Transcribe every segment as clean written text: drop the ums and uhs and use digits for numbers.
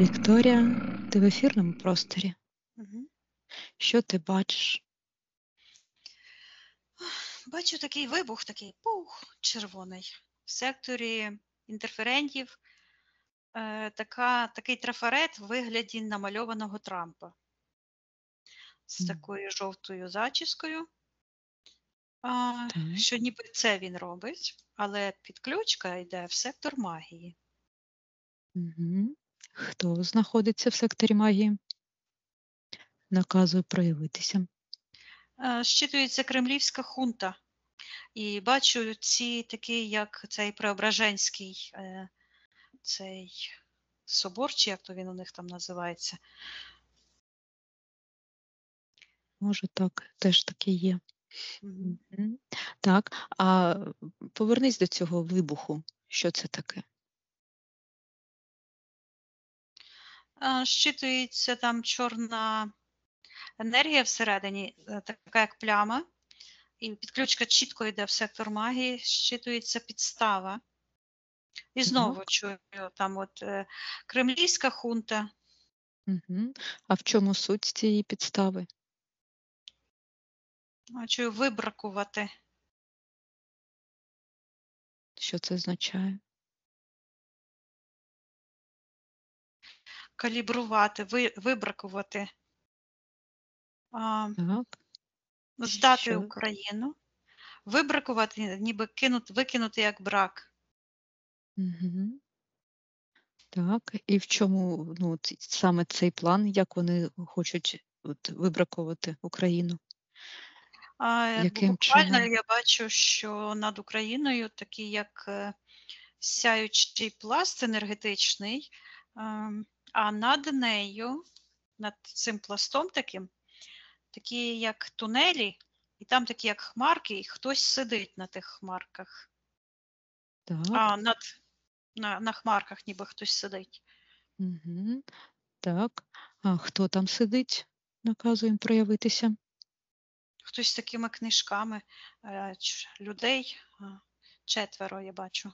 Вікторія, ти в ефірному просторі. Мгм. Що ти бачиш? Бачу такий вибух, такий пух, червоний. В секторі інтерферентів такий трафарет в вигляді намальованого Трампа з такою жовтою зачіскою. Так. Що ніби це він робить, але підключка йде в сектор магії. Угу. Хто знаходиться в секторі магії? Наказую проявитися. Щитується кремлівська хунта. І бачу ці такі, як цей Преображенський, цей собор, чи як то він у них там називається. Може так, теж таке є. Мгм. Мгм. Так, а повернись до цього вибуху. Що це таке? Щитується там чорна енергія всередині, така як пляма, і підключка чітко йде в сектор магії, щитується підстава. І знову Так. чую там от кремлівська хунта. Угу. А в чому суть цієї підстави? Чую вибракувати. Що це означає? Калібрувати, вибракувати, Так. здати Що? Україну, вибракувати, ніби викинути як брак. Угу. Так, і в чому саме цей план, як вони хочуть вибракувати Україну? Яким Буквально чином? я бачу, що над Україною такий як сяючий пласт енергетичний, а над нею, над цим пластом таким, такі як тунелі, і там такі як хмарки, і хтось сидить на тих хмарках. Так. На хмарках ніби хтось сидить. Угу. Так. А хто там сидить? Наказуємо проявитися. Хтось з такими книжками, людей 4 я бачу.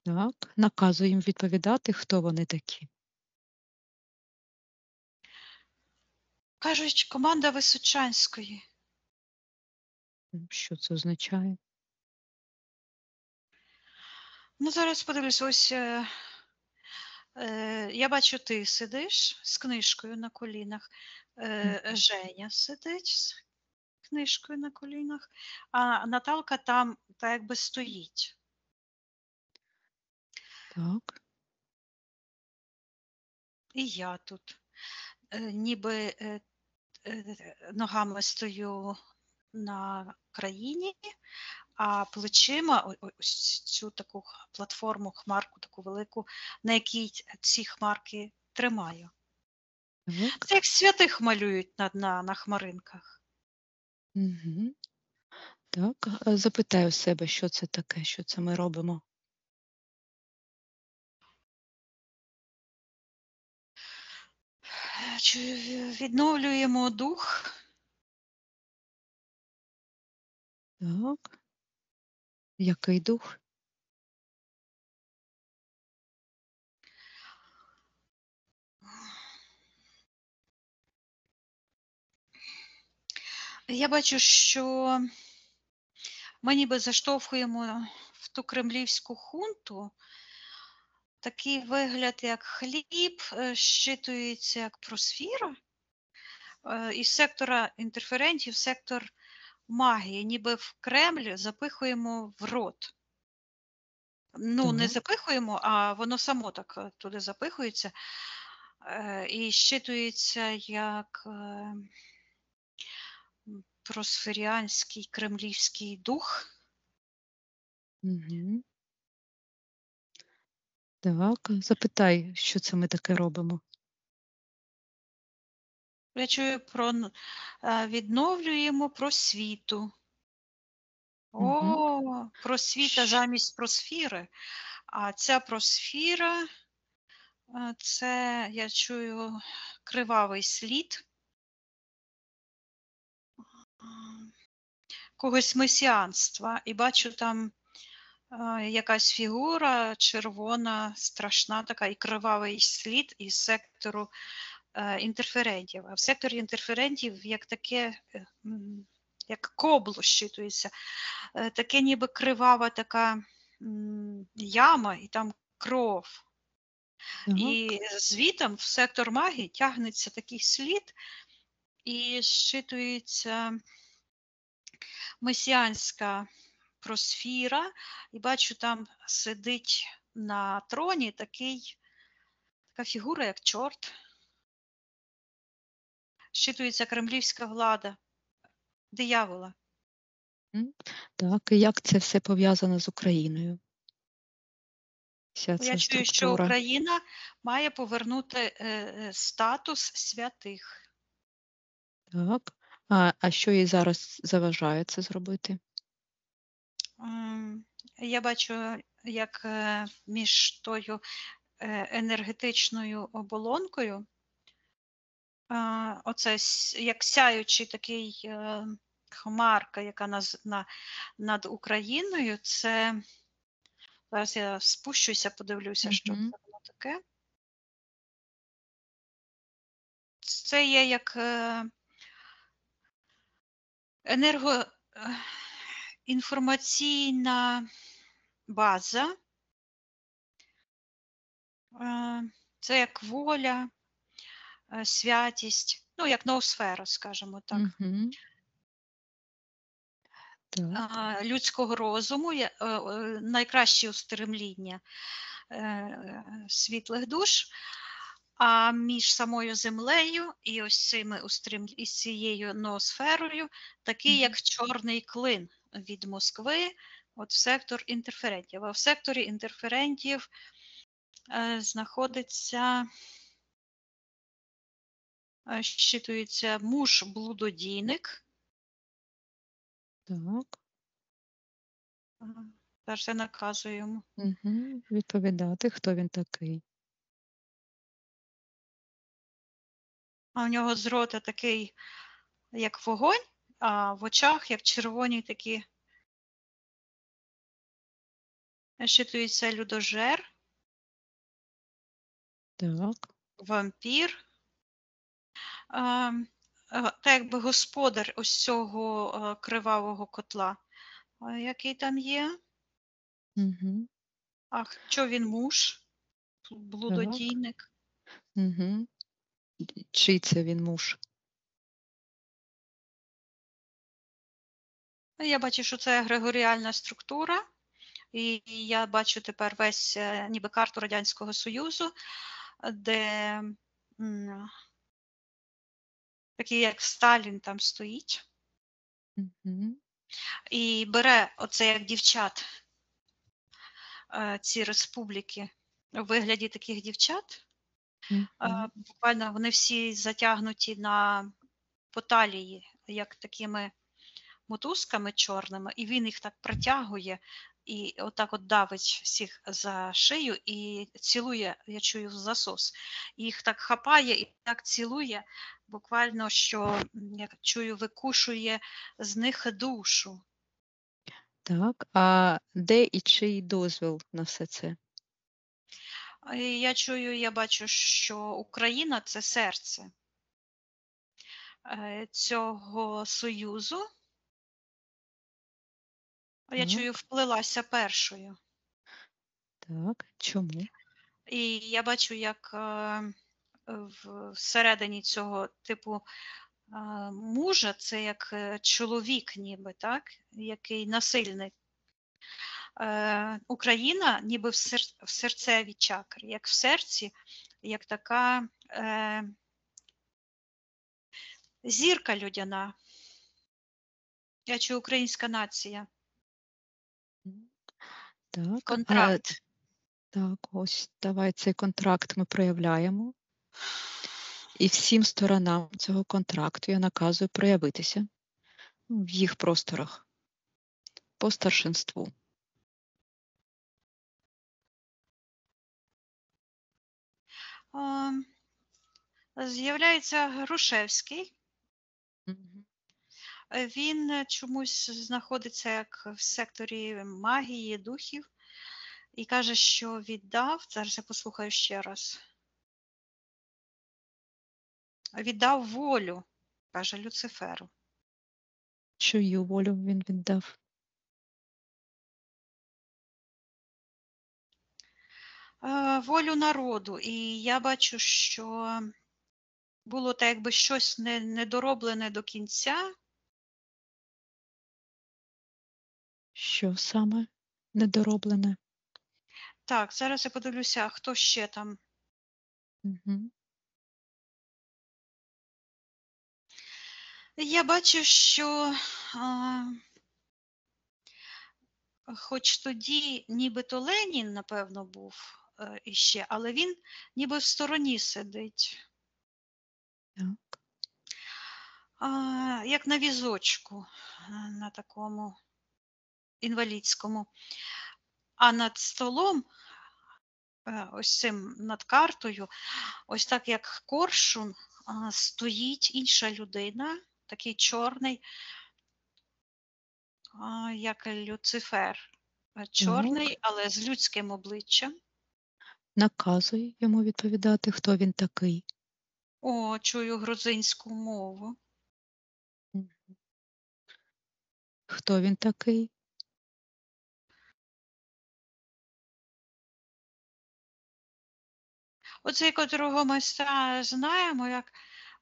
Так. Наказуємо відповідати, хто вони такі. Кажуть, команда Височанської. Що це означає? Ну, зараз подивлюсь, ось я бачу, ти сидиш з книжкою на колінах, Женя сидить з книжкою на колінах, а Наталка там так якби стоїть. Так. І я тут. Ніби ногами стою на країні, а плечима ось цю таку платформу, хмарку таку велику, на якій ці хмарки тримаю. Так. Це як святих малюють на хмаринках. Угу. Так. Запитаю себе, що це таке, що це ми робимо. Чи відновлюємо дух? Так. Який дух? Я бачу, що ми ніби заштовхуємо в ту кремлівську хунту. Такий вигляд, як хліб, щитується як просфіра. Із сектора інтерферентів, сектор магії, ніби в Кремль запихуємо в рот. Ну, не Так. запихуємо, а воно само так туди запихується і щитується як просферіанський кремлівський дух. Угу. Так. Запитай, що це ми таке робимо. Я чую відновлюємо просвіту. Угу. Просвіта замість просфіри. А ця просфіра, це, я чую, кривавий слід когось месіанства. І бачу там якась фігура червона, страшна така і кривавий слід із сектору інтерферентів. А в секторі інтерферентів як таке, як кобло щитується, таке ніби кривава така яма, і там кров. Так. І звітом в сектор магії тягнеться такий слід, і зчитується месіанська просфіра, і бачу, там сидить на троні така фігура, як чорт. Щитується кремлівська влада, диявола. М. Так, і як це все пов'язано з Україною? Вся Я ця чую, що структура. Україна має повернути статус святих. Так. А що їй зараз заважає це зробити? Я бачу, як між тою енергетичною оболонкою, оце як сяючий такий хмарка, яка над Україною, це зараз я спущуся, подивлюся, що Мгм. це воно таке. Це є як енергоінформаційна база, це як воля, святість, ну, як ноосфера, скажімо так. Мгм. Так. Людського розуму, найкращі устремління світлих душ, а між самою землею і ось і цією ноосферою такий, Мгм. як чорний клин від Москви, от в сектор інтерферентів. А в секторі інтерферентів знаходиться, щитується муж-блудодійник. Так. Зараз я наказую йому. Мгм. Відповідати, хто він такий. А у нього з рота такий, як вогонь, а в очах, як червоні такі, щитується людожер, Так. вампір, та якби господар ось цього кривавого котла. Який там є? Мгм. Ах, що він муж, Так. блудодійник. Мгм. Чий це він муж? Я бачу, що це егрегоріальна структура, і я бачу тепер весь ніби карту Радянського Союзу, де такий як Сталін там стоїть, Мгм. і бере оце як дівчат, ці республіки у вигляді таких дівчат. Мгм. Буквально вони всі затягнуті по талії, як такими мотузками чорними, і він їх так притягує і отак от давить всіх за шию і цілує, я чую, в засос. І їх так хапає і так цілує, буквально, що я чую, викушує з них душу. Так. А де і чий дозвіл на все це? І я чую, я бачу, що Україна це серце цього союзу. Я чую, Так. вплилася першою. Так. Чому? І я бачу, як всередині цього типу мужа, це як чоловік, ніби так, який насильник. Україна ніби в серцевій чакрі, як в серці, як така зірка людяна. Я чую, українська нація. М. Так. Контракт. Так, ось давай цей контракт ми проявляємо. І всім сторонам цього контракту я наказую проявитися, в їх просторах по старшинству. З'являється Грушевський, Мгм. Він чомусь знаходиться як в секторі магії, духів, і каже, що віддав. Зараз я послухаю ще раз. Віддав волю, каже Люциферу. Чию волю він віддав? Волю народу. І я бачу, що було так, якби щось недороблене до кінця. Що саме недороблене? Так, зараз я подивлюся, хто ще там. Угу. Я бачу, що хоч тоді нібито Ленін, напевно, був іще, але він ніби в стороні сидить, Так. як на візочку, на такому інвалідському. А над столом, ось цим над картою, ось так як коршун, стоїть інша людина, такий чорний, як Люцифер. Так. Чорний, але з людським обличчям. Наказує йому відповідати, хто він такий. О, чую грузинську мову. Мгм. Хто він такий? Оцей, котрого ми знаємо, як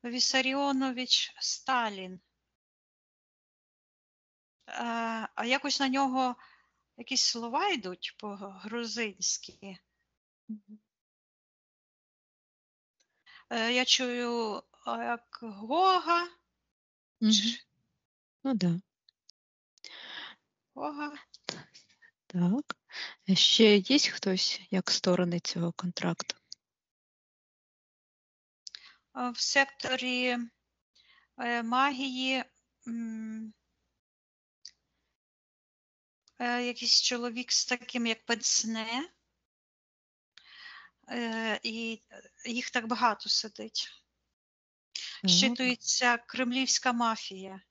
Вісаріонович Сталін. А якось на нього якісь слова йдуть по-грузинськи. Мгм. Я чую, як Гога. Угу. Ну да. Гога. Так. Ще є хтось як сторони цього контракту? В секторі магії якийсь чоловік з таким, як пенсне, і їх так багато сидить. Так. Щитується кремлівська мафія.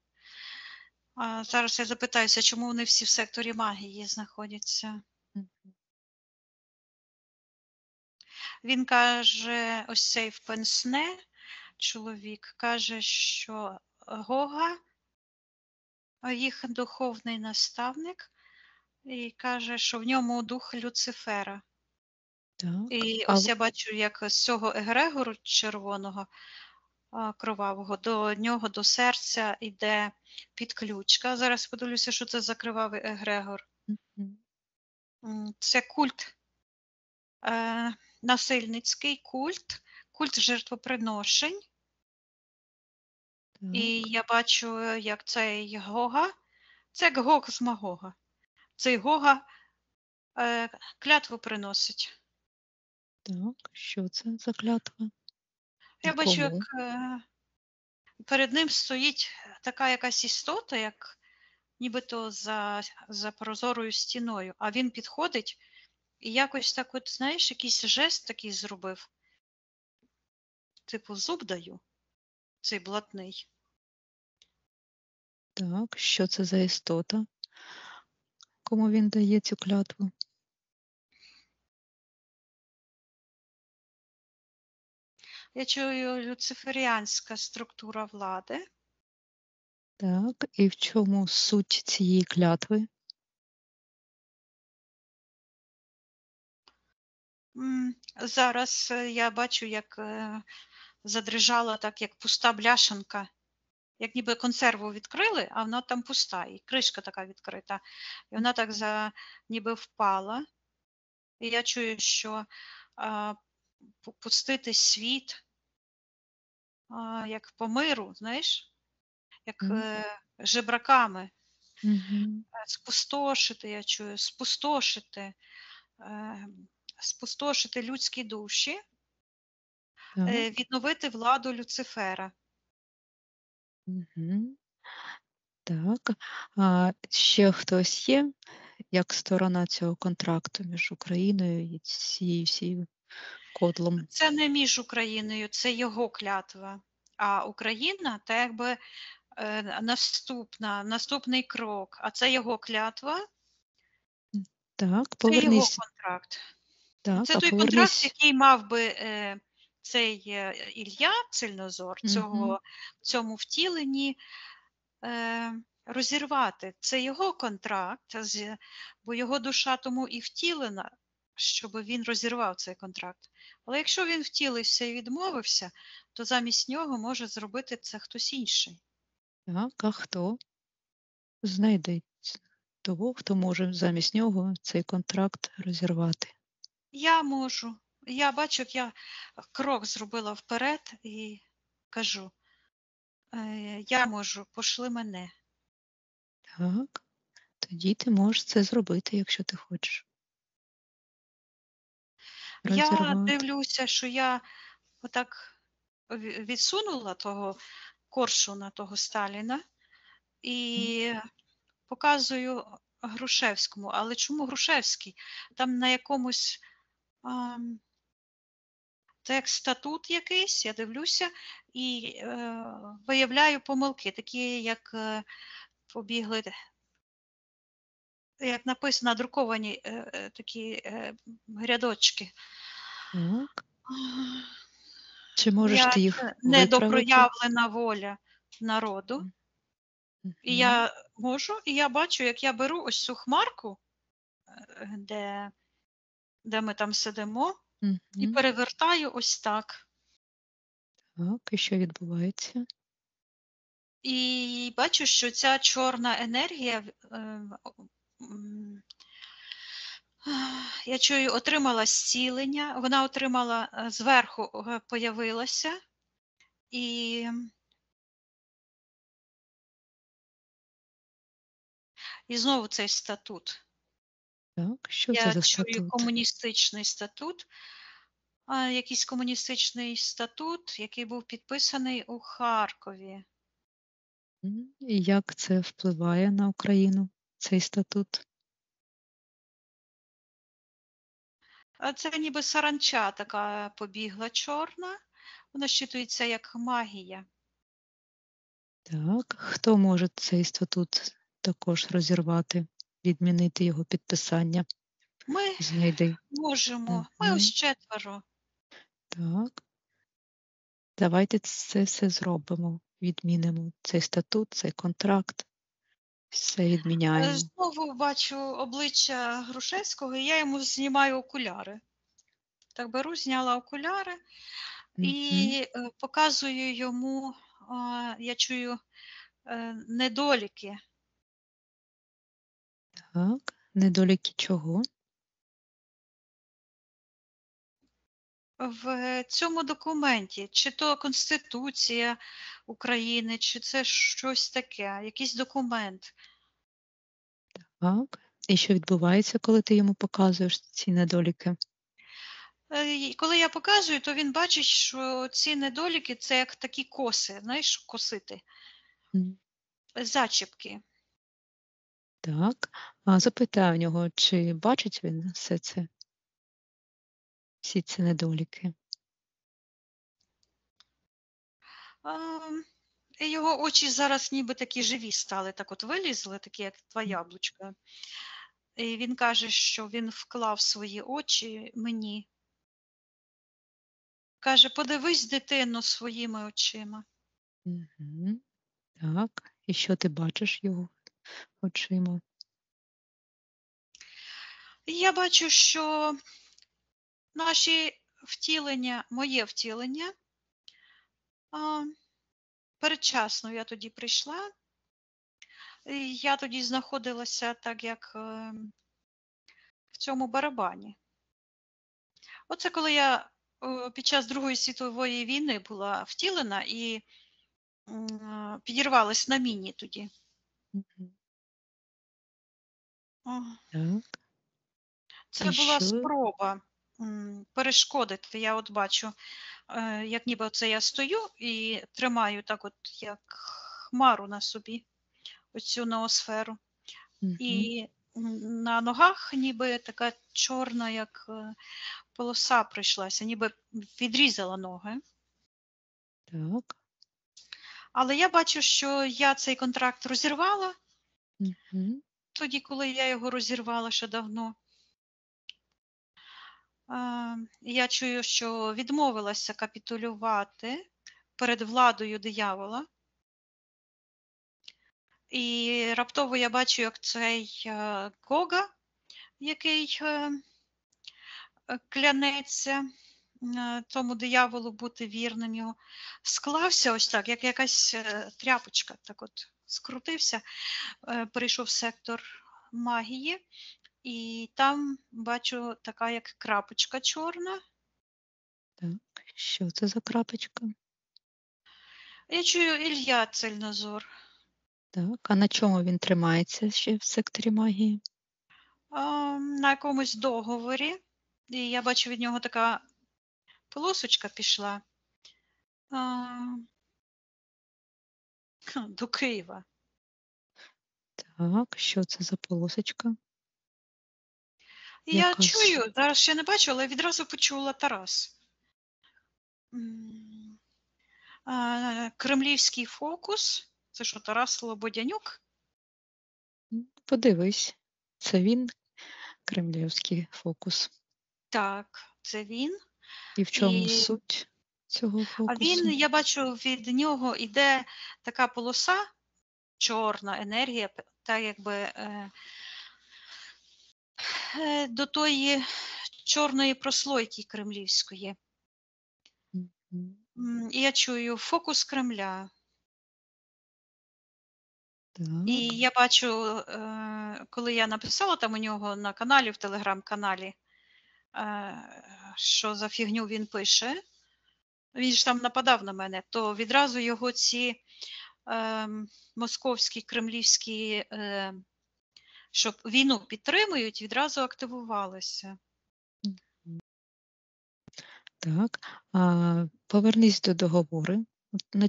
Зараз я запитаюся, чому вони всі в секторі магії знаходяться. Мгм. Він каже, ось цей в пенсне чоловік, каже, що Гога, їх духовний наставник, і каже, що в ньому дух Люцифера. Так. І А ось я бачу, як з цього егрегору червоного, кровавого, до нього, до серця йде підключка. Зараз подивлюся, що це за кривавий егрегор. Мгм. Це культ, насильницький культ, культ жертвоприношень. Так. І я бачу, як цей Гога, це як Гог з Магога. Цей Гога клятву приносить. Так. Що це за клятва? І Я бачу, як кому? перед ним стоїть така якась істота, як нібито за прозорою стіною, а він підходить і якось так, от, знаєш, якийсь жест такий зробив. Типу, зуб даю, цей блатний. Так. Що це за істота? Кому він дає цю клятву? Я чую люциферіанська структура влади. Так. І в чому суть цієї клятви? Зараз я бачу, як задрижала так, як пуста бляшанка. Як ніби консерву відкрили, а вона там пуста, і кришка така відкрита. І вона так ніби впала. І я чую, що пустити світ, як по миру, знаєш, як Так. жебраками. Угу. Спустошити, я чую, спустошити людські душі, Так. відновити владу Люцифера. Угу. Так. А ще хтось є, як сторона цього контракту між Україною і цією всією кодлом? Це не між Україною, це його клятва. А Україна, та якби Наступний крок, а це його клятва, Так, це його повернись. контракт. Так, Це а той контракт, повернись. який мав би цей Ілля Цельнозор Мгм. в цьому втіленні розірвати. Це його контракт, бо його душа тому і втілена, щоб він розірвав цей контракт. Але якщо він втілився і відмовився, то замість нього може зробити це хтось інший. Так, а хто? Знайди того, хто може замість нього цей контракт розірвати. Я можу. Я бачу, як я крок зробила вперед і кажу, я можу, пошли мене. Так, тоді ти можеш це зробити, якщо ти хочеш. Я Розірвати. дивлюся, що я отак відсунула того коршуна, того Сталіна, і показую Грушевському. Але чому Грушевський? Там на якомусь, це як статут якийсь, я дивлюся, і виявляю помилки, такі, як побігли, як написано, надруковані такі рядочки. Так. Чи можеш Я ти їх виправити? недопроявлена воля народу. І Мгм. я можу, і я бачу, як я беру ось цю хмарку, де ми там сидимо, і Мгм. перевертаю ось так. Так, і що відбувається? І бачу, що ця чорна енергія, я чую, отримала зцілення, вона отримала зверху, появилася, і знову цей статут. Так, що це Я за чую статут? комуністичний статут, якийсь комуністичний статут, який був підписаний у Харкові. І як це впливає на Україну, цей статут? Це ніби саранча така побігла чорна, вона щитується як магія. Так, хто може цей статут також розірвати, відмінити його підписання? Ми Знайди. можемо, ми ось Мгм. 4. Так, давайте це все зробимо. Відмінимо цей статут, цей контракт, все відміняємо. Знову бачу обличчя Грушевського, і я йому знімаю окуляри. Так беру, зняла окуляри Мгм. і показую йому, я чую недоліки. Так, недоліки чого? В цьому документі, чи то Конституція України, чи це щось таке, якийсь документ. Так. І що відбувається, коли ти йому показуєш ці недоліки? І коли я показую, то він бачить, що ці недоліки це як такі коси, знаєш, косити, М. зачіпки. Так. А запитай у нього, чи бачить він все це, всі ці недоліки? Ам, І його очі зараз ніби такі живі стали, так от вилізли, такі як два яблучка. І він каже, що він вклав свої очі мені. Каже, подивись, дитино, своїми очима. Мгм. Так. І що ти бачиш його очима? І я бачу, що наші втілення, моє втілення, а, передчасно я тоді прийшла, і я тоді знаходилася так, як в цьому барабані. Оце коли я під час Другої світової війни була втілена і підірвалась на міні тоді. Мгм. О, Так. Це І була що? спроба перешкодити. Я от бачу, як ніби оце я стою і тримаю так от, як хмару на собі, оцю ноосферу. Мгм. І на ногах ніби така чорна, як полоса прийшлася, ніби відрізала ноги. Так. Але я бачу, що я цей контракт розірвала, Мгм. тоді, коли я його розірвала ще давно. Я чую, що відмовилася капітулювати перед владою диявола. І раптово я бачу, як цей Гога, який клянеться тому дияволу бути вірним його, склався ось так, як якась тряпочка, так от скрутився, перейшов в сектор магії, і там бачу така як крапочка чорна. Так, що це за крапочка? Я чую Ілля Цельнозор. Так, а на чому він тримається ще в секторі магії? На якомусь договорі, і я бачу від нього така полосочка пішла до Києва. Так, що це за полосочка? І я Якась. чую, зараз ще не бачу, але відразу почула Тарас. М, Кремлівський фокус. Це що, Тарас Слободянюк? Подивись, це він, кремлівський фокус. Так, це він. І в чому І, суть цього а він, фокусу? я бачу, від нього йде така полоса, чорна енергія, так якби до тої чорної прослойки кремлівської. Мгм. І я чую фокус Кремля. І Так, я бачу, коли я написала там у нього на каналі, в телеграм-каналі, що за фігню він пише, він ж там нападав на мене, то відразу його ці московські, кремлівські, що війну підтримують, відразу активувалися. мгм. Так. Повернись до договору,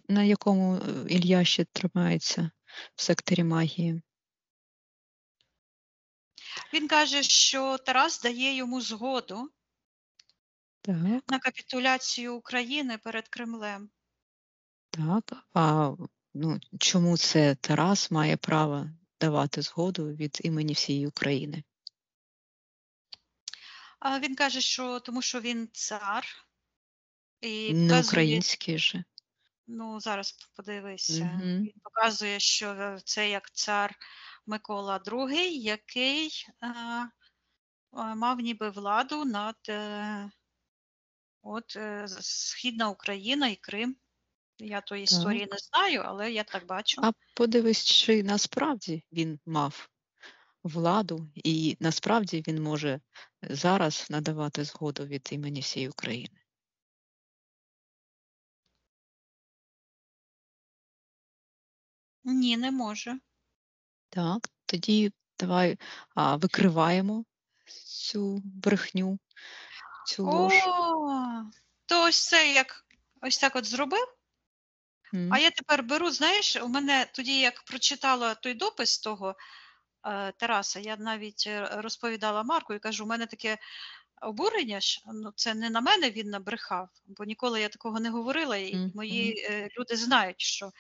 на якому Ілля ще тримається в секторі магії. Він каже, що Тарас дає йому згоду Так, на капітуляцію України перед Кремлем. так. Чому це Тарас має право давати згоду від імені всієї України? А він каже, що тому що він цар і Не показує, український же. ну зараз подивися, Угу. він показує, що це як цар Микола II, який мав ніби владу над Східна Україна і Крим. Я тої історії не Так. знаю, але я так бачу. А подивись, чи насправді він мав владу, і насправді він може зараз надавати згоду від імені всієї України. Ні, не може. Так, тоді давай викриваємо цю брехню, цю ложь. О, то ось це як ось так от зробив. А М, я тепер беру, знаєш, у мене тоді, як прочитала той допис того Тараса, я навіть розповідала Марку і кажу, у мене таке обурення ж, ну це не на мене він набрехав, бо ніколи я такого не говорила, і мгм. мої люди знають, що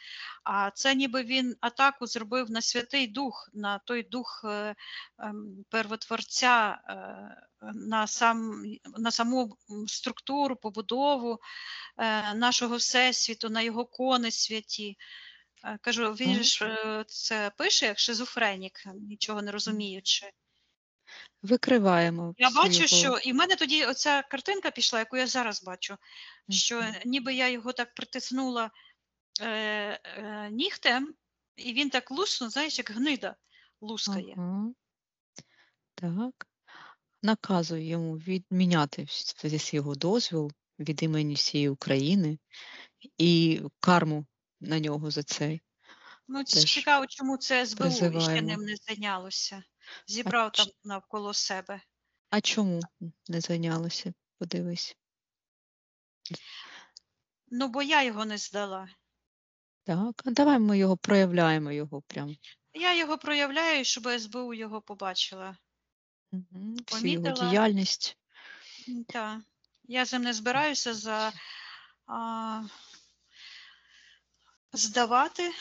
це ніби він атаку зробив на Святий Дух, на той дух первотворця, на саму структуру, побудову нашого всесвіту, на його кони святі. Кажу, він же Так. ж це пише як шизофренік, нічого не М. розуміючи. Викриваємо Я всю бачу, його. що і в мене тоді оця картинка пішла, яку я зараз бачу, що Мгм. ніби я його так притиснула нігтем, і він так луснув, знаєш, як гнида лускає. Ага. Так. Наказую йому відміняти весь його дозвіл від імені всієї України і карму на нього за це Ну, теж цікаво, чому це СБУ іще призиваємо. ним не зайнялося. А, Зібрав там навколо себе. а чому не зайнялося? Подивись. Ну, бо я його не здала. Так, а давай ми його проявляємо його прям. Я його проявляю, щоб СБУ його побачила. Всю його Помітила. діяльність. Та. Я з ним не збираюся за а, здавати,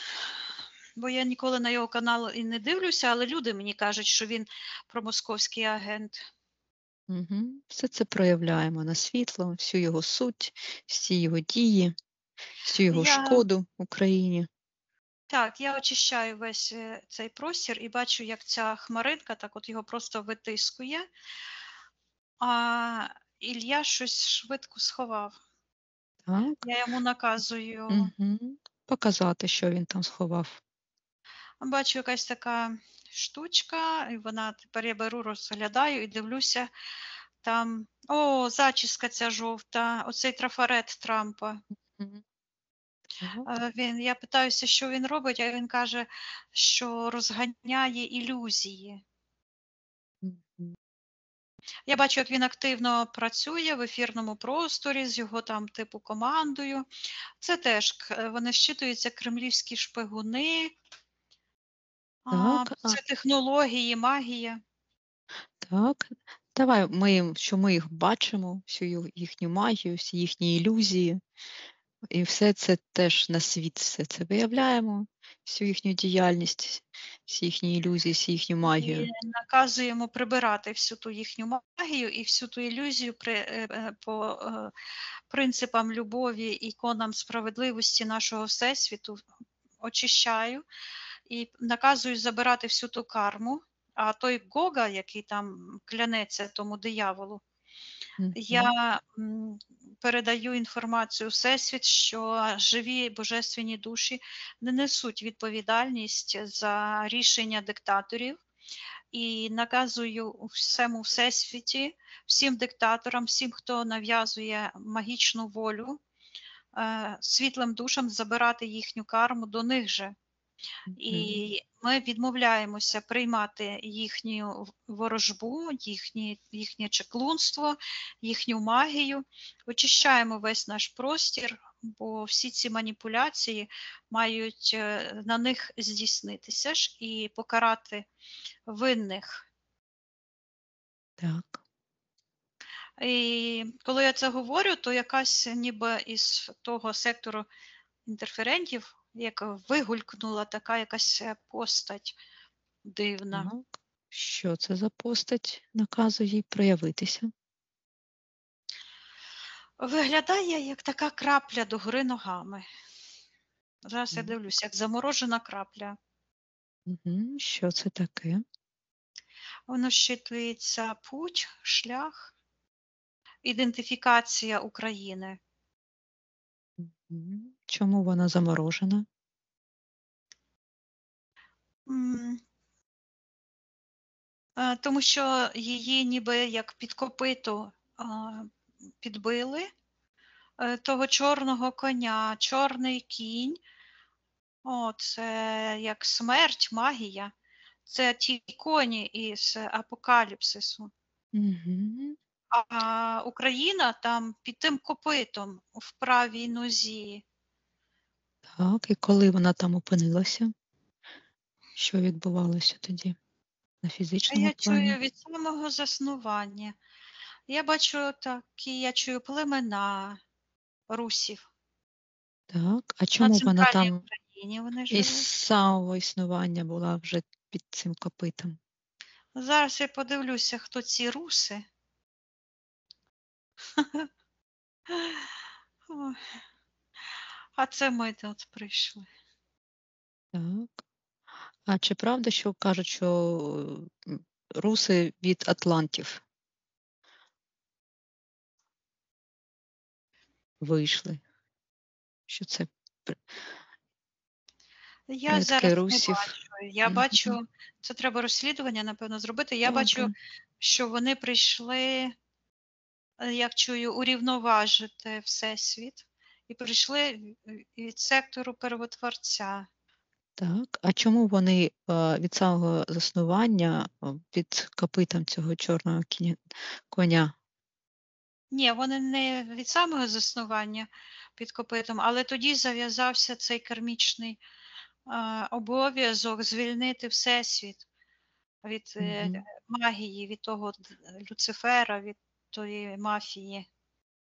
бо я ніколи на його канал і не дивлюся, але люди мені кажуть, що він промосковський агент. Все це проявляємо на світло, всю його суть, всі його дії, всю його Я шкоду Україні. Так, я очищаю весь цей простір і бачу, як ця хмаринка так от його просто витискує, а Ілля щось швидко сховав. Так. Я йому наказую. Показати, що він там сховав. Бачу якась така штучка, і вона тепер я беру, розглядаю і дивлюся там. О, зачіска ця жовта, оцей трафарет Трампа. Мгм. Так. Я питаюся, що він робить, а він каже, що розганяє ілюзії. Мгм. Я бачу, як він активно працює в ефірному просторі з його там типу командою. Це теж вони щитуються кремлівські шпигуни, Так, це технології, магія. так. Давай що ми їх бачимо, всю їхню магію, всі їхні ілюзії. І все це теж на світ все це виявляємо, всю їхню діяльність, всі їхні ілюзії, всю їхню І магію. наказуємо прибирати всю ту їхню магію і всю ту ілюзію по принципам любові, іконам справедливості нашого Всесвіту. Очищаю і наказую забирати всю ту карму. А той Гога, який там клянеться тому дияволу, Мгм. я передаю інформацію у Всесвіт, що живі божественні душі не несуть відповідальність за рішення диктаторів, і наказую у всьому Всесвіті, всім диктаторам, всім, хто нав'язує магічну волю, світлим душам забирати їхню карму до них же. Мгм. І ми відмовляємося приймати їхню ворожбу, їхнє чаклунство, їхню магію, очищаємо весь наш простір, бо всі ці маніпуляції мають на них здійснитися ж і покарати винних. Так. І коли я це говорю, то якась ніби із того сектору інтерферентів, як вигулькнула така якась постать дивна. Так. Що це за постать наказує їй проявитися? Виглядає як така крапля догори ногами. Зараз я Мгм. дивлюся, як заморожена крапля. Що це таке? Воно щитується путь, шлях, ідентифікація України. Чому вона заморожена? М, Тому що її ніби як під копито підбили того чорного коня, чорний кінь. Це як смерть, магія. Це ті коні із апокаліпсису. Мгм. А Україна там під тим копитом в правій нозі. Так, і коли вона там опинилася? Що відбувалося тоді на фізичному Я плані? чую від самого заснування. Я чую племена русів. Так, а На чому вона центральній там Україні вони із живуть. самого існування була вже під цим копитом? Зараз я подивлюся, хто ці руси. Ой, а це ми тут прийшли. Так. А чи правда, що кажуть, що руси від атлантів вийшли? Що це Я предки зараз не русів? бачу. Я Мгм. бачу, це треба розслідування, напевно, зробити. Я бачу, Добре. що вони прийшли, як чую, урівноважити Всесвіт і прийшли від сектору первотворця. Так. А чому вони від самого заснування під копитом цього чорного коня? Ні, вони не від самого заснування під копитом, але тоді зав'язався цей кармічний обов'язок звільнити Всесвіт від Мгм. магії, від того Люцифера, від тої мафії.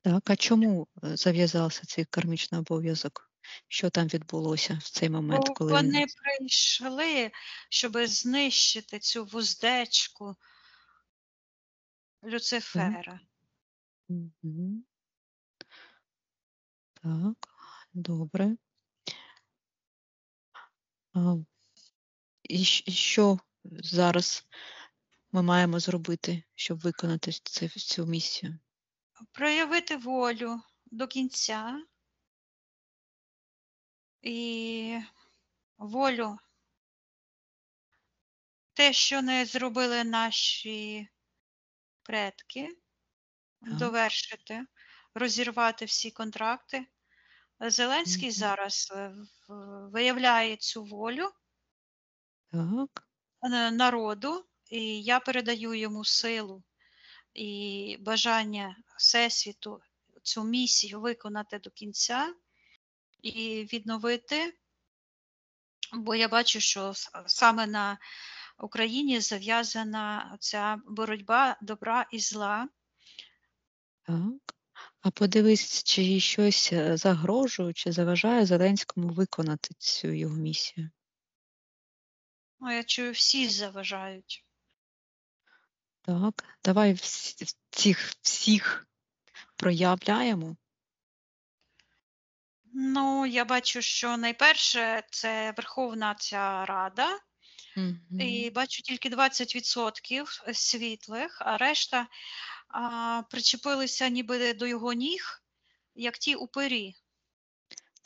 Так, а чому зав'язався цей кармічний обов'язок? Що там відбулося в цей момент, Бо коли він. вони прийшли, щоб знищити цю вуздечку Так. Люцифера. Мгм. Так, добре. А, і що зараз ми маємо зробити, щоб виконати цю місію? Проявити волю до кінця і волю, те, що не зробили наші предки, Так. довершити, розірвати всі контракти. Зеленський Мгм. зараз виявляє цю волю Так. народу, і я передаю йому силу і бажання Всесвіту цю місію виконати до кінця і відновити, бо я бачу, що саме на Україні зав'язана ця боротьба добра і зла. Так. А подивись, чи щось загрожує, чи заважає Зеленському виконати цю його місію. Ну, я чую, всі заважають. Так, давай всіх проявляємо. Ну, я бачу, що найперше це Верховна ця Рада, і Мгм. бачу тільки 20% світлих, а решта причепилися ніби до його ніг, як ті упирі.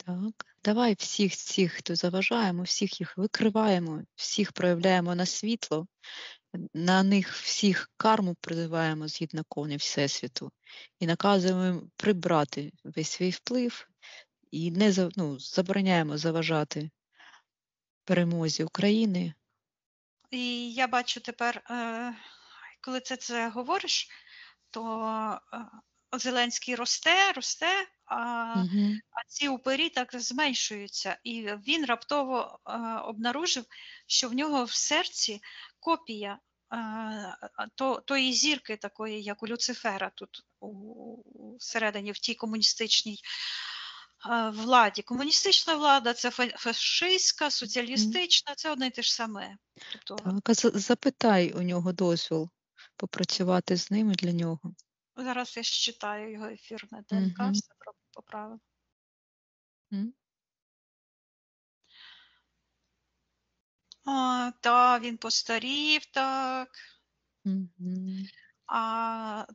Так, давай всіх, хто заважає, ми всіх їх викриваємо, всіх проявляємо на світло, на них всіх карму призиваємо згідно законів Всесвіту і наказуємо прибрати весь свій вплив і забороняємо заважати перемозі України. І я бачу тепер, коли це говориш, то Зеленський росте, Угу. а ці упирі так зменшуються. І він раптово обнаружив, що в нього в серці копія тої зірки, такої, як у Люцифера, тут всередині, в тій комуністичній владі. Комуністична влада це фашистська, соціалістична, це одне й те ж саме. Тобто Так, а запитай у нього дозвіл попрацювати з ними для нього. зараз я считаю його ефірне ДНК, Угу. все поправив. Та він постарів так, Угу.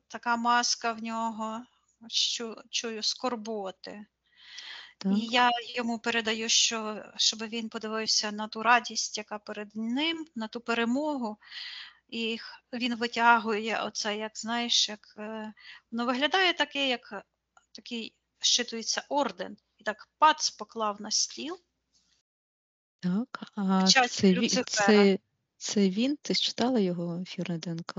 така маска в нього, чую, скорботи. І Так, я йому передаю, щоб він подивився на ту радість, яка перед ним, на ту перемогу. І він витягує оце, як знаєш, воно виглядає таке, як такий щитується орден. І так пац поклав на стіл, так. А печать Люцифера. це він? Ти читала його ефірне ДНК?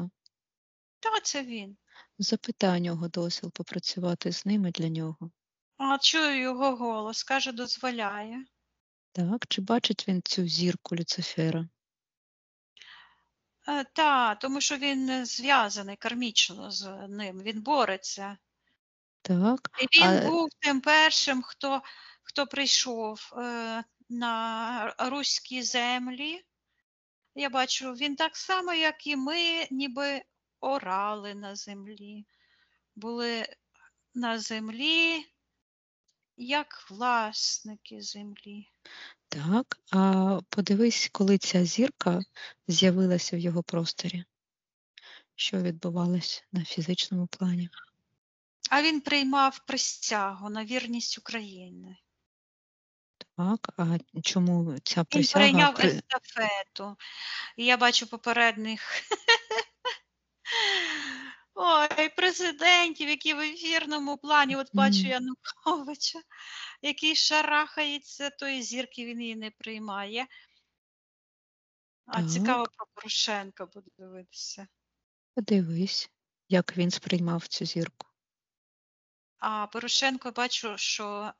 Та це він. Запитай у нього дозвіл попрацювати з ними для нього. Чую його голос, каже, дозволяє. Так, чи бачить він цю зірку Люцифера? Тому що він зв'язаний кармічно з ним, він бореться. Так, І він а був тим першим, хто прийшов на руські землі. Я бачу, він так само, як і ми, ніби орали на землі, були на землі, як власники землі. так, а подивись, коли ця зірка з'явилася в його просторі, що відбувалося на фізичному плані. А він приймав присягу на вірність України. Так, а чому ця Він присяга перейняв естафету. І я бачу попередніх президентів, які в ефірному плані, от бачу Мгм. Януковича, який шарахається, тої зірки він її не приймає. Цікаво Так, про Порошенка буде дивитися. подивись, як він сприймав цю зірку. А Порошенко бачу, що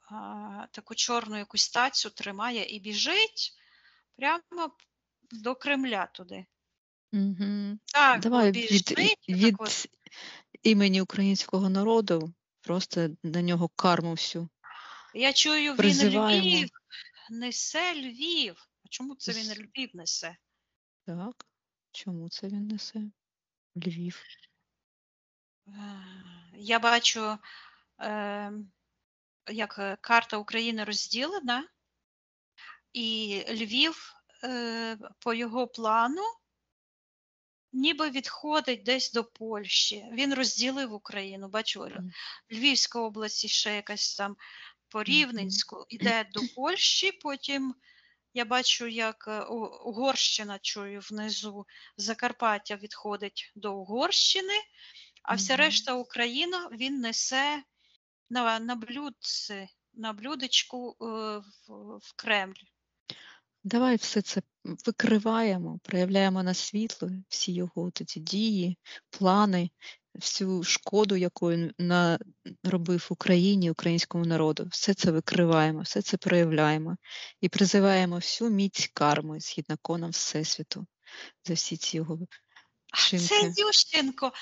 таку чорну якусь тацю тримає і біжить прямо до Кремля туди. Угу. Так, Давай біжить, так от. імені українського народу просто на нього карму всю Я чую, він Призиваємо. Львів несе, Львів. А чому це він З- Львів несе? Так. Чому це він несе? Львів. Я бачу, як карта України розділена, і Львів по його плану ніби відходить десь до Польщі. Він розділив Україну. Бачу, Мгм. Львівська область і ще якась там по Мгм. Рівненську іде до Польщі, потім я бачу, як Угорщина, чую внизу, Закарпаття відходить до Угорщини, а вся Мгм. решта Україна він несе на блюдці, на блюдечку в Кремль. Давай все це викриваємо, проявляємо на світло всі його ці дії, плани, всю шкоду, яку він наробив Україні, українському народу. Все це викриваємо, все це проявляємо і призиваємо всю міць карми згідно конам Всесвіту за всі ці його А це вчинки. Ющенко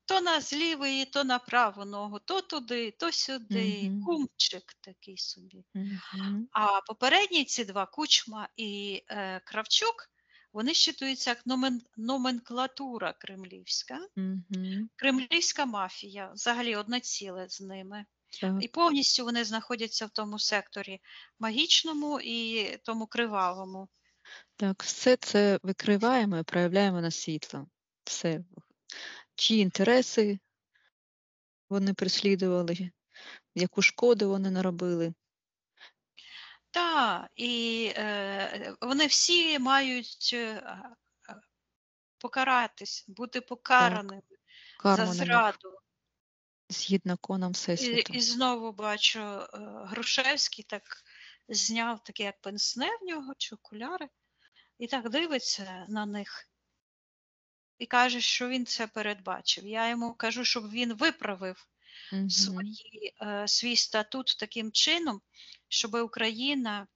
то на злівої, то на праву ногу, то туди, то сюди. Мгм. Кумчик такий собі. Мгм. А попередні ці два, Кучма і Кравчук, вони щитуються як номенклатура кремлівська. Мгм. Кремлівська мафія, взагалі одне ціле з ними. Так, І повністю вони знаходяться в тому секторі магічному і тому кривавому. так, все це викриваємо і проявляємо на світло. Все. Чиї інтереси вони переслідували, яку шкоду вони наробили. Так, і вони всі мають покаратись, бути Так, покараними за карму на них зраду. згідно конам Всесвіту. І знову бачу, Грушевський так зняв таке, як пенсне в нього, чи окуляри, і так дивиться на них. І каже, що він це передбачив. Я йому кажу, щоб він виправив Мгм. свій статут таким чином, щоб Україна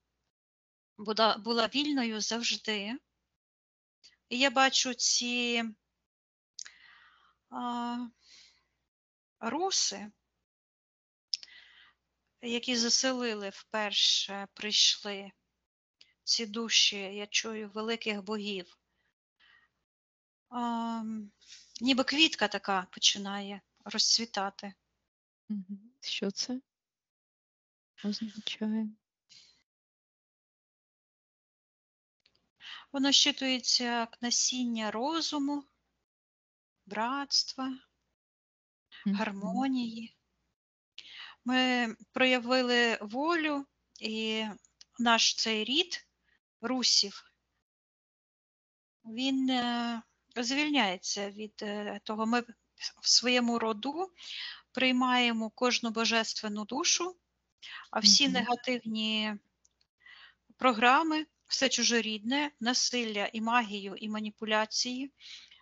була вільною завжди. І я бачу ці руси, які заселили вперше, прийшли ці душі, я чую, великих богів. Ніби квітка така починає розцвітати. Мгм. Що це означає? Воно щитується як насіння розуму, братства, Мгм. гармонії. Ми проявили волю, і наш цей рід русів, він звільняється від того. Ми в своєму роду приймаємо кожну божественну душу, а всі Мгм. негативні програми, все чужорідне, насилля і магію, і маніпуляції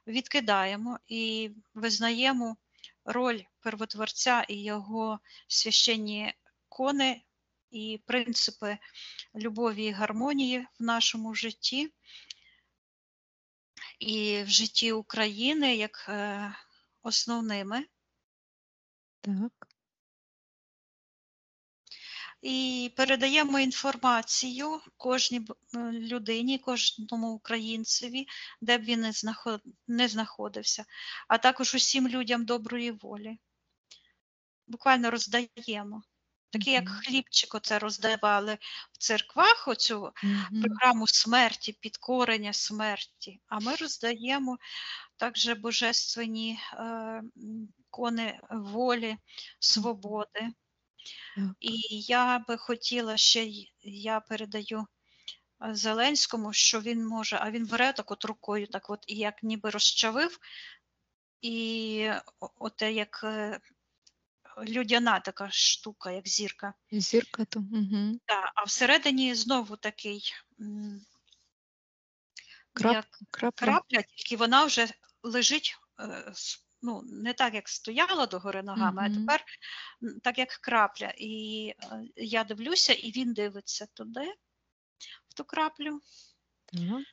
відкидаємо і визнаємо роль первотворця і його священні кони і принципи любові і гармонії в нашому житті і в житті України як основними. Так. І передаємо інформацію кожній людині, кожному українцеві, де б він не знаходився, а також усім людям доброї волі. Буквально роздаємо. Такі, як Мгм. хлібчик оце роздавали в церквах, оцю Мгм. програму смерті, підкорення смерті, а ми роздаємо також божественні кони волі, свободи. Так. І я би хотіла ще, я передаю Зеленському, що він може, а він бере так от рукою, так от, і як ніби розчавив, і оте як людяна така штука, як зірка. Зірка то. Угу. А всередині знову такий, Крап, як крапля. крапля, тільки вона вже лежить, ну, не так, як стояла догори ногами, а Угу. тепер так, як крапля. І я дивлюся, і він дивиться туди, в ту краплю. Так. І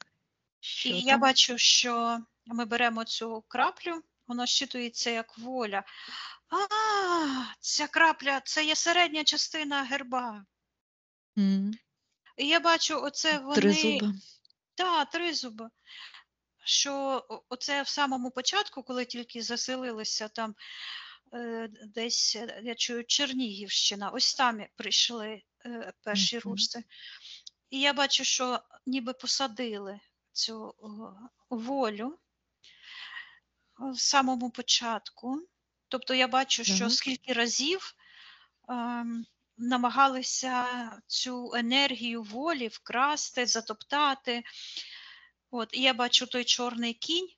Що я там? бачу, що ми беремо цю краплю, вона щитується як воля, Ця крапля, це є середня частина герба. М, І я бачу, оце вони, Тризуба. тризуби, що оце в самому початку, коли тільки заселилися там десь, я чую, Чернігівщина, ось там прийшли перші Мгм. руси. І я бачу, що ніби посадили цю волю в самому початку. Тобто я бачу, що Так. скільки разів намагалися цю енергію волі вкрасти, затоптати. І я бачу той чорний кінь,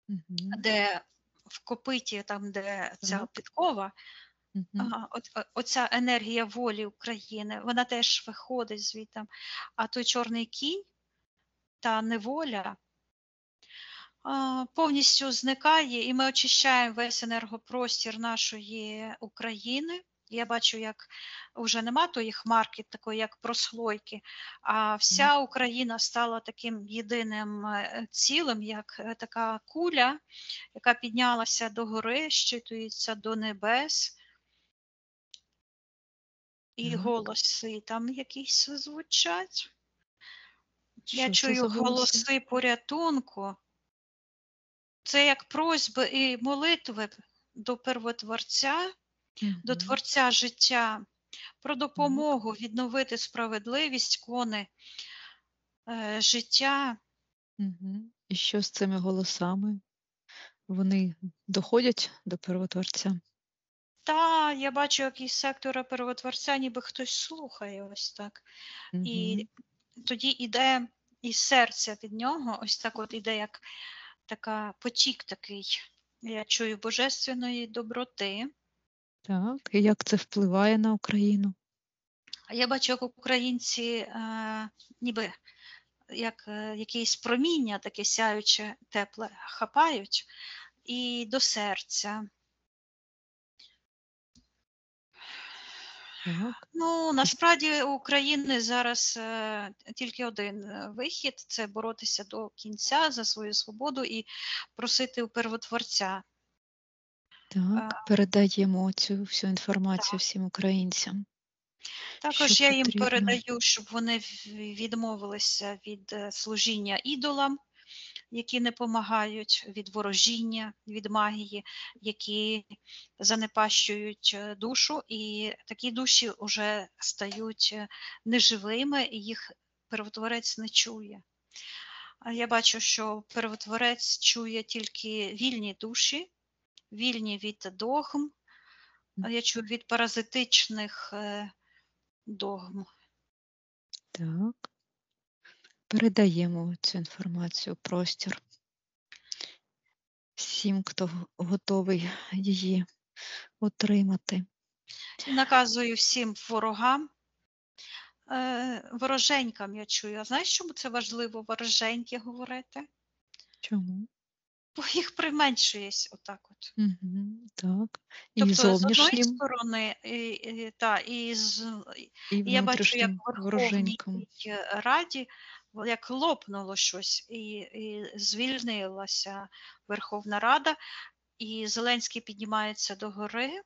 Мгм. де в копиті, там, де ця Так. підкова, Мгм. оця енергія волі України, вона теж виходить звідти. А той чорний кінь, та неволя, повністю зникає, і ми очищаємо весь енергопростір нашої України. Я бачу, як вже нема тої хмарки, такої, як прослойки, а Так. вся Україна стала таким єдиним цілим, як така куля, яка піднялася догори, щитується до небес, і Так. голоси там якісь звучать. Я Що це чую за голоси? голоси порятунку. Це як просьби і молитви до Первотворця, до Мгм. Творця життя, про Так. допомогу відновити справедливість, кони життя. Мгм. І що з цими голосами? Вони доходять до Первотворця? Та, я бачу, як із сектора Первотворця ніби хтось слухає ось так. І Мгм. тоді іде із серця від нього, ось так от іде, як така потік такий. Я чую божественної доброти. Так. І як це впливає на Україну? А я бачу, як українці ніби як якесь проміння таке сяюче, тепле хапають і до серця. Так. І Насправді у України зараз тільки один вихід – це боротися до кінця за свою свободу і просити у Первотворця. так, Е, передаємо цю всю інформацію так. всім українцям, що Також я їм потрібно. передаю, щоб вони відмовилися від служіння ідолам, які не помагають, від ворожіння, від магії, які занепащують душу, і такі душі вже стають неживими, і їх Первотворець не чує. А я бачу, що Первотворець чує тільки вільні душі, вільні від догм, М, а я чую від паразитичних догм. Так, передаємо цю інформацію у простір всім, хто готовий її отримати. І наказую всім ворогам, вороженькам я чую. А знаєш, чому це важливо вороженьки говорити? Чому? Бо їх применшуєсь отак от. Мгм. Так. І Тобто з одної зовнішнім, сторони, і і я бачу, як внутрішнім в Верховній вороженькам. Раді як лопнуло щось, і звільнилася Верховна Рада, і Зеленський піднімається догори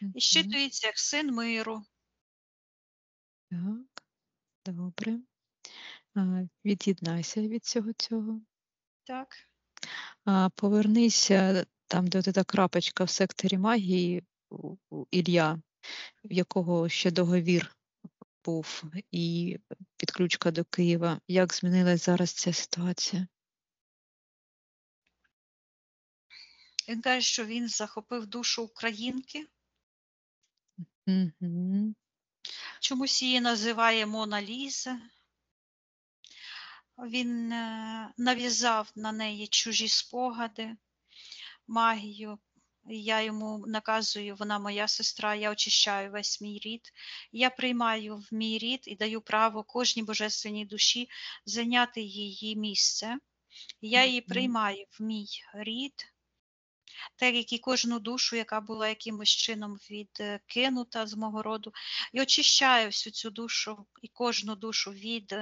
і Мгм. щитується як син миру. Так, добре. Від'єднайся від всього цього. Так. Повернися там, де та крапочка в секторі магії у Ілля, в якого ще договір був, і підключка до Києва. Як змінилась зараз ця ситуація? Він каже, що він захопив душу українки. Мгм. Чомусь її називає Мона Ліза. Він нав'язав на неї чужі спогади, магію. Я йому наказую, вона моя сестра, я очищаю весь мій рід. Я приймаю в мій рід і даю право кожній божественній душі зайняти її місце. Я її Мгм. приймаю в мій рід, так як і кожну душу, яка була якимось чином відкинута з мого роду, і очищаю всю цю душу і кожну душу від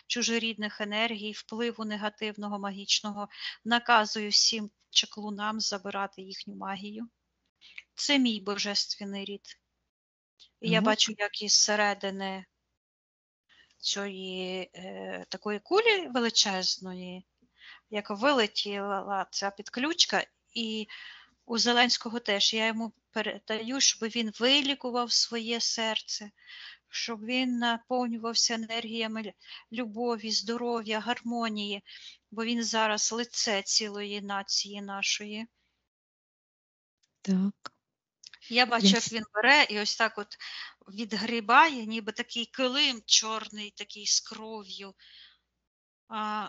чужорідних енергій, впливу негативного, магічного, наказую всім чаклунам забирати їхню магію. Це мій божественний рід. І я Так. бачу, як із середини цієї такої кулі величезної, як вилетіла ця підключка, і у Зеленського теж я йому передаю, щоб він вилікував своє серце, щоб він наповнювався енергіями любові, здоров'я, гармонії, бо він зараз лице цілої нації нашої. Так. Я бачу, Він як він бере і ось так от відгрібає, ніби такий килим чорний, такий з кров'ю.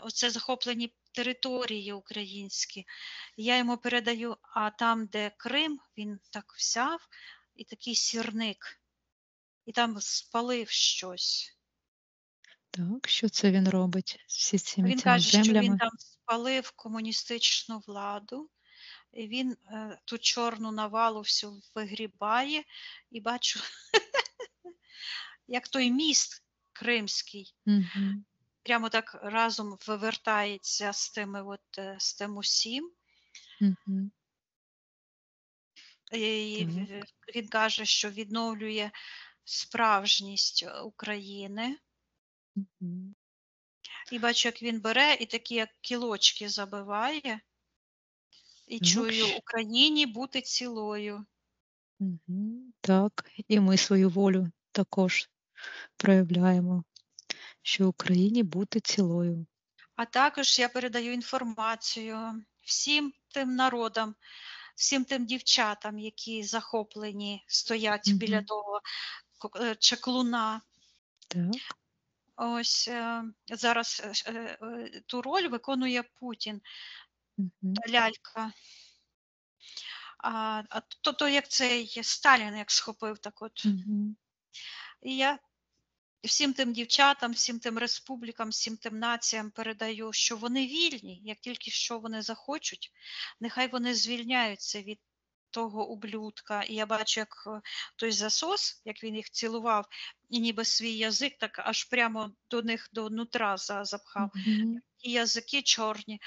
Оце захоплені території українські. Я йому передаю, а там, де Крим, він так взяв і такий сірник, і там спалив щось. Так, що це він робить всі цими Він цими каже, що він землями? там спалив комуністичну владу, і він ту чорну навалу всю вигрібає, і бачу, як той міст кримський, Угу. прямо так разом вивертається з тими з тим усім. Угу. І Так. він каже, що відновлює справжність України. Угу. І бачу, як він бере і такі як кілочки забиває. І Так. чую Україні бути цілою. Угу. Так, і ми свою волю також проявляємо, що Україні бути цілою. А також я передаю інформацію всім тим народам, всім тим дівчатам, які захоплені, стоять біля Угу. того чаклуна. Так. Ось зараз ту роль виконує Путін, Угу. та лялька. То як цей Сталін, як схопив так от. Угу. І я всім тим дівчатам, всім тим республікам, всім тим націям передаю, що вони вільні, як тільки що вони захочуть, нехай вони звільняються від того ублюдка. І я бачу, як той засос, як він їх цілував, і ніби свій язик так аж прямо до них до нутра запхав. Угу. І язики чорні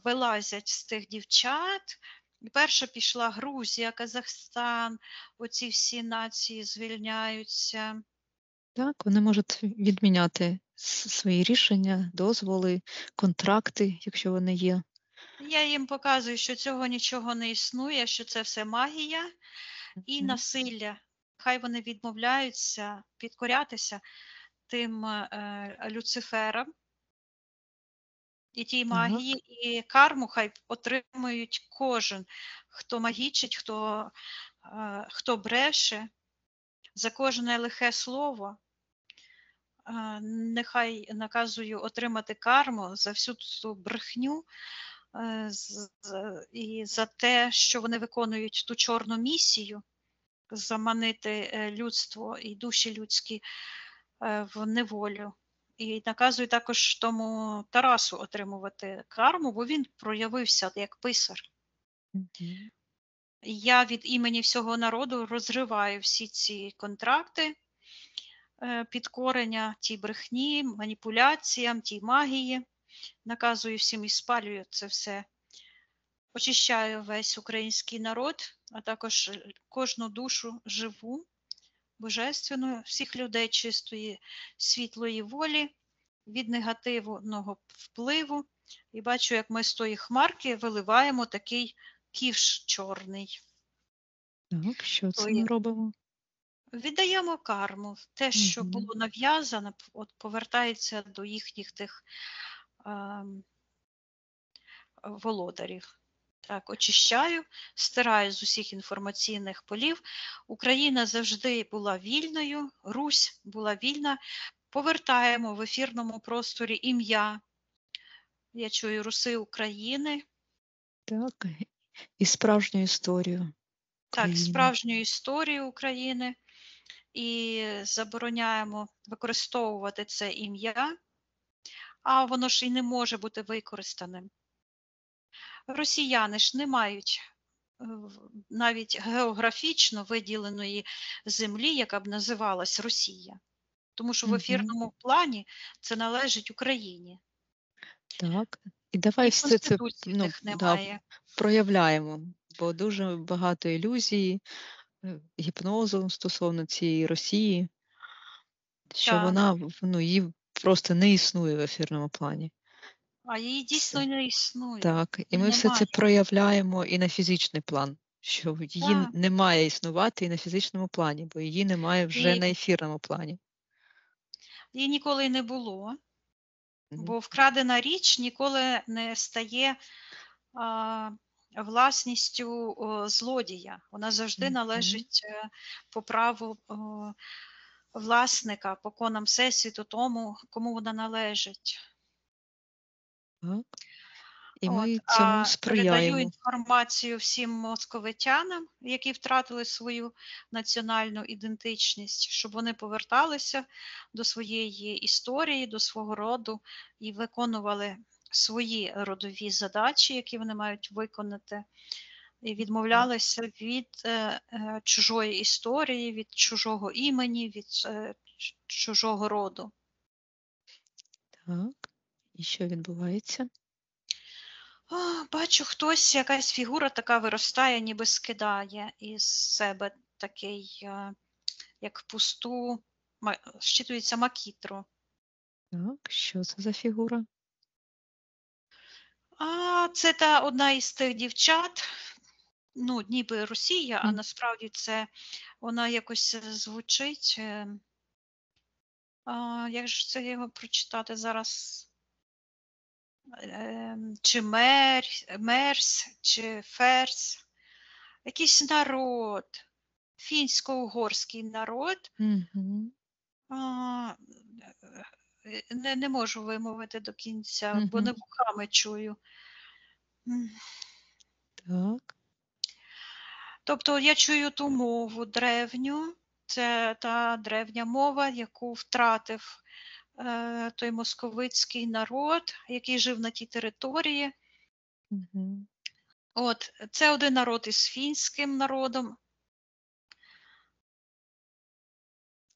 вилазять з тих дівчат. І перша пішла Грузія, Казахстан, оці всі нації звільняються. Так, вони можуть відміняти свої рішення, дозволи, контракти, якщо вони є. Я їм показую, що цього нічого не існує, що це все магія і Мгм. насилля. Хай вони відмовляються підкорятися тим Люциферам і тій Так. магії, і карму хай отримують кожен, хто магічить, хто бреше, за кожне лихе слово. Нехай наказую отримати карму за всю ту брехню і за те, що вони виконують ту чорну місію, заманити людство і душі людські в неволю. І наказую також тому Тарасу отримувати карму, бо він проявився як писар. Мгм. Я від імені всього народу розриваю всі ці контракти, підкорення тій брехні, маніпуляціям, тій магії. Наказую всім і спалюю це все. Очищаю весь український народ, а також кожну душу живу, божественну, всіх людей чистої, світлої волі, від негативного впливу. І бачу, як ми з тої хмарки виливаємо такий ківш чорний. Так, що це Тої. ми робимо? Віддаємо карму. Те, що Мгм. було нав'язано, от повертається до їхніх тих володарів. Так, очищаю, стираю з усіх інформаційних полів. Україна завжди була вільною, Русь була вільна. Повертаємо в ефірному просторі ім'я. Я чую Руси України. Так, і справжню історію Так, України. справжню історію України. І забороняємо використовувати це ім'я, а воно ж і не може бути використаним. Росіяни ж не мають навіть географічно виділеної землі, яка б називалась Росія. Тому що в Мгм. ефірному плані це належить Україні. Так. І давай І все це Конституції в них да, немає. проявляємо бо дуже багато ілюзій, гіпнозу стосовно цієї Росії, що Так. вона, ну, її просто не існує в ефірному плані. А її дійсно Це, не існує. так, і Її ми все немає. це проявляємо і на фізичний план, що її Так. не має існувати і на фізичному плані, бо її немає вже І на ефірному плані. її ніколи й не було, Мгм. бо вкрадена річ ніколи не стає власністю злодія. Вона завжди Мгм. належить по праву власника, по конам Всесвіту, тому, кому вона належить. Так. І От, ми цьому а передаю сприяємо. інформацію всім московитянам, які втратили свою національну ідентичність, щоб вони поверталися до своєї історії, до свого роду і виконували свої родові задачі, які вони мають виконати, і відмовлялися від чужої історії, від чужого імені, від чужого роду. Так. І що відбувається? Бачу, хтось, якась фігура така виростає, ніби скидає із себе такий, як пусту, щитується макітру. Так, що це за фігура? Це та одна із тих дівчат, ну, ніби Росія, а Мгм. насправді це вона якось звучить. Як же це його прочитати зараз? Чи мерсь, чи ферзь, якийсь народ, фінсько-угорський народ. Мгм. Не можу вимовити до кінця, бо Мгм. не вухами чую. Так. Тобто я чую ту мову древню, це та древня мова, яку втратив той московицький народ, який жив на тій території. Мгм. От, це один народ із фінським народом.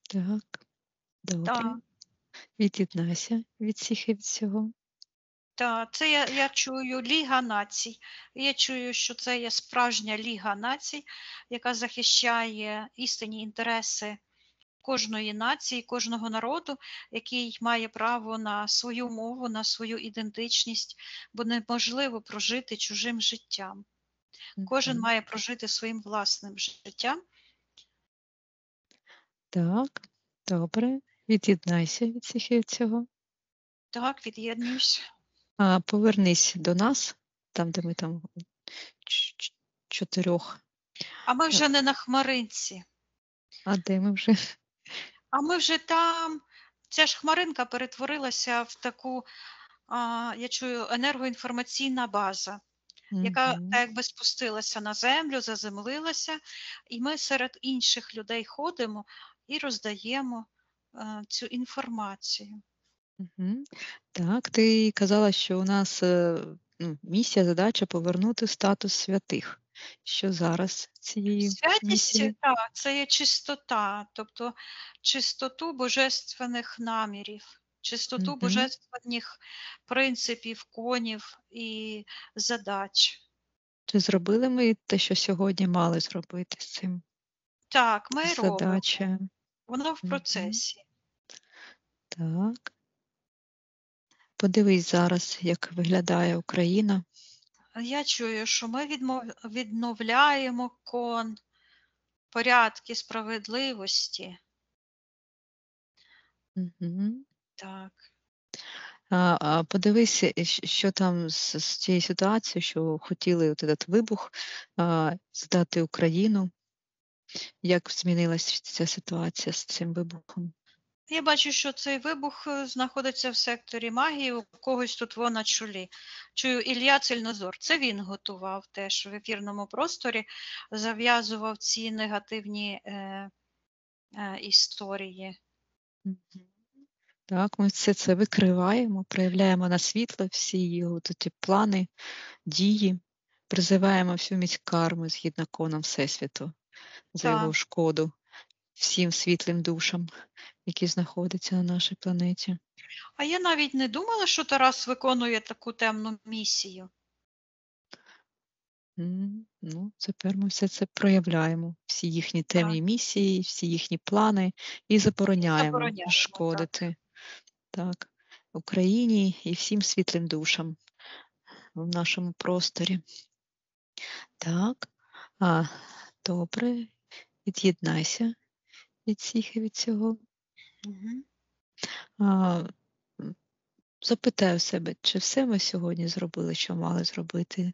Так. Добре. Так, Від'єднайся від всіх і від всього. це я чую Ліга націй. Я чую, що це є справжня Ліга націй, яка захищає істинні інтереси кожної нації, кожного народу, який має право на свою мову, на свою ідентичність, бо неможливо прожити чужим життям. Кожен Мгм. має прожити своїм власним життям. Так. Добре. Від'єднайся від всіх і від цього. Так, від'єднуюсь. Повернись до нас, там, де ми там чотирьох. А ми вже не на хмаринці. А де ми вже? А ми вже там. Ця ж хмаринка перетворилася в таку, я чую, енергоінформаційна база, яка так Мгм. якби спустилася на землю, заземлилася, і ми серед інших людей ходимо і роздаємо цю інформацію. Мгм. Так, ти казала, що у нас місія, задача повернути статус святих. Що зараз цією Святість, місією? так, це є чистота, тобто чистоту божественних намірів, чистоту Мгм. божественних принципів, конів і задач. Чи зробили ми те, що сьогодні мали зробити з цим? Так, ми робимо. Задача. Воно в Мгм. процесі. Так. Подивись зараз, як виглядає Україна. Я чую, що ми відновляємо кон, порядки справедливості. Мгм. Так. Подивись, що там з цією ситуацією, що хотіли от этот вибух здати Україну. Як змінилася ця ситуація з цим вибухом? Я бачу, що цей вибух знаходиться в секторі магії, у когось тут на чолі. Чую, Ілля Цельнозор. Це він готував теж в ефірному просторі, зав'язував ці негативні історії. Мгм. Так, ми все це викриваємо, проявляємо на світло всі його ті плани, дії, призиваємо всю міць карми згідно конам Всесвіту за його Так. шкоду всім світлим душам, які знаходяться на нашій планеті. А я навіть не думала, що Тарас виконує таку темну місію. Ну, тепер ми все це проявляємо, всі їхні Так. темні місії, всі їхні плани, і забороняємо Забороняємо, так. шкодити так, Україні і всім світлим душам в нашому просторі. Так, добре, від'єднайся від всіх і від цього. Мгм. А, м, Запитай у себе, чи все ми сьогодні зробили, що мали зробити?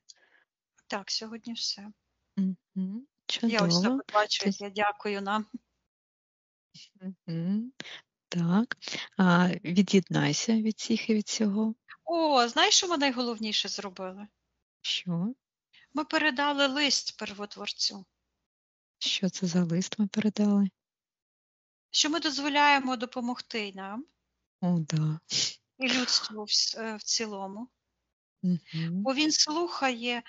Так, сьогодні все. Мгм. Я ось так Чудово. от бачу, Це- як я дякую нам. Мгм. Так. Від'єднайся від всіх і від цього. О, знаєш, що ми найголовніше зробили? Що? Ми передали лист первотворцю, Що це за лист ми передали? що ми дозволяємо допомогти нам О, да. і людству в цілому. Мгм. Бо він слухає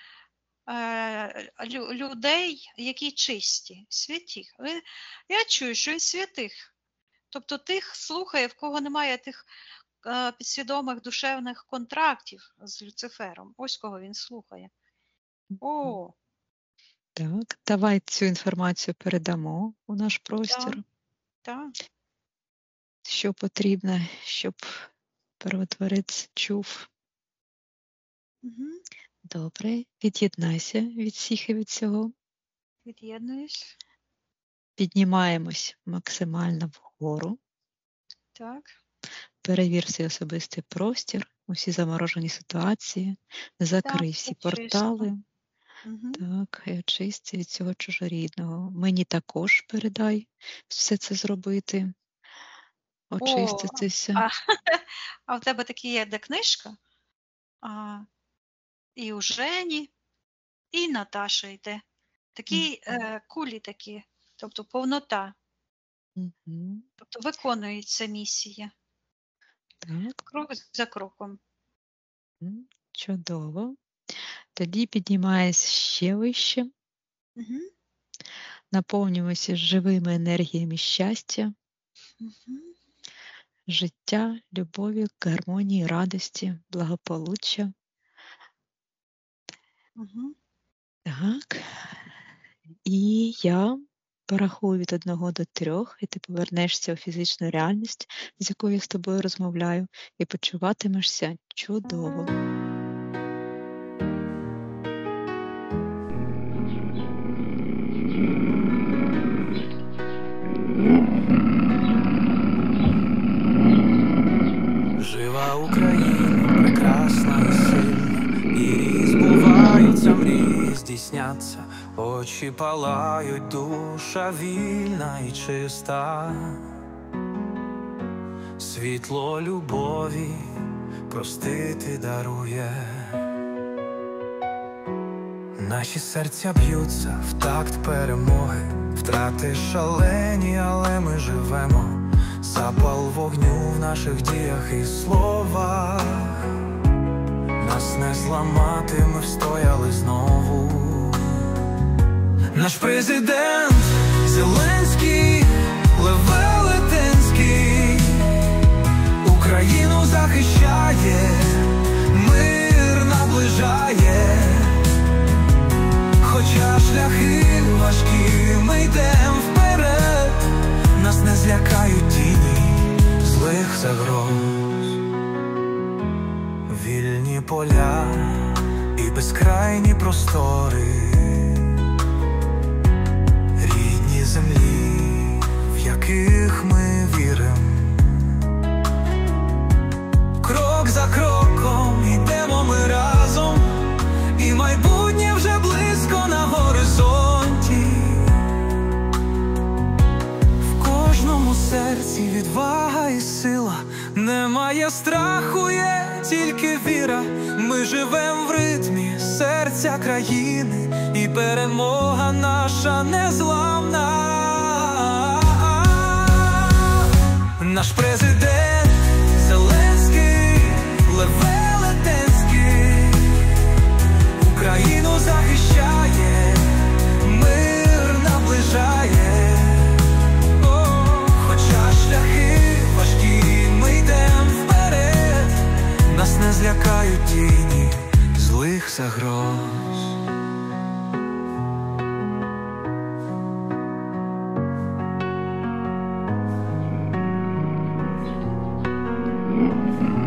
людей, які чисті, святі. Я чую, що він святих. Тобто тих слухає, в кого немає тих підсвідомих душевних контрактів з Люцифером. Ось кого він слухає. О, Так, давай цю інформацію передамо у наш простір. так. Що потрібно, щоб первотворець чув. Угу. Добре, від'єднайся від всіх і від цього. Від'єднуюсь. Піднімаємось максимально вгору. Так. Перевір свій особистий простір, усі заморожені ситуації, закрий всі все чисто. портали. Угу. Так, і очисти від цього чужорідного. Мені також передай все це зробити, очиститися. А в тебе такі є, де книжка? І у Жені, і Наташа йде. Такі кулі такі, тобто повнота. Мгм. Тобто виконується місія. Так, Крок за кроком. чудово. Тоді піднімаєшся ще вище, Угу. наповнюємося живими енергіями щастя, Угу. життя, любові, гармонії, радості, благополуччя. Угу. Так. І я порахую від 1 до 3, і ти повернешся у фізичну реальність, з якою я з тобою розмовляю, і почуватимешся чудово. Жива Україна, прекрасна і сильна, і збуваються мрії, здійсняться, очі палають, душа вільна і чиста. Світло любові простити дарує. Наші серця б'ються в такт перемоги, втрати шалені, але ми живемо. Запал вогню в наших діях і словах. Нас не зламати, ми встояли знову. Наш президент Зеленський, Лев Велетенський, Україну захищає, мир наближає. Хоча шляхи важкі, ми йдем вперед. Нас не злякають тіні злих загроз. Вільні поля і безкрайні простори, рідні землі, в яких ми віримо. Крок за кроком йдемо ми разом, і майбутнє вже близько на горизонті. В серці відвага і сила, немає страху, є тільки віра. Ми живем в ритмі серця країни, і перемога наша незламна. Наш президент Зеленський, Лев Велетенський, Україну захищає, мир наближає. Шляхи важкі, ми йдем вперед. Нас не злякають тіні злих загроз. Мгм.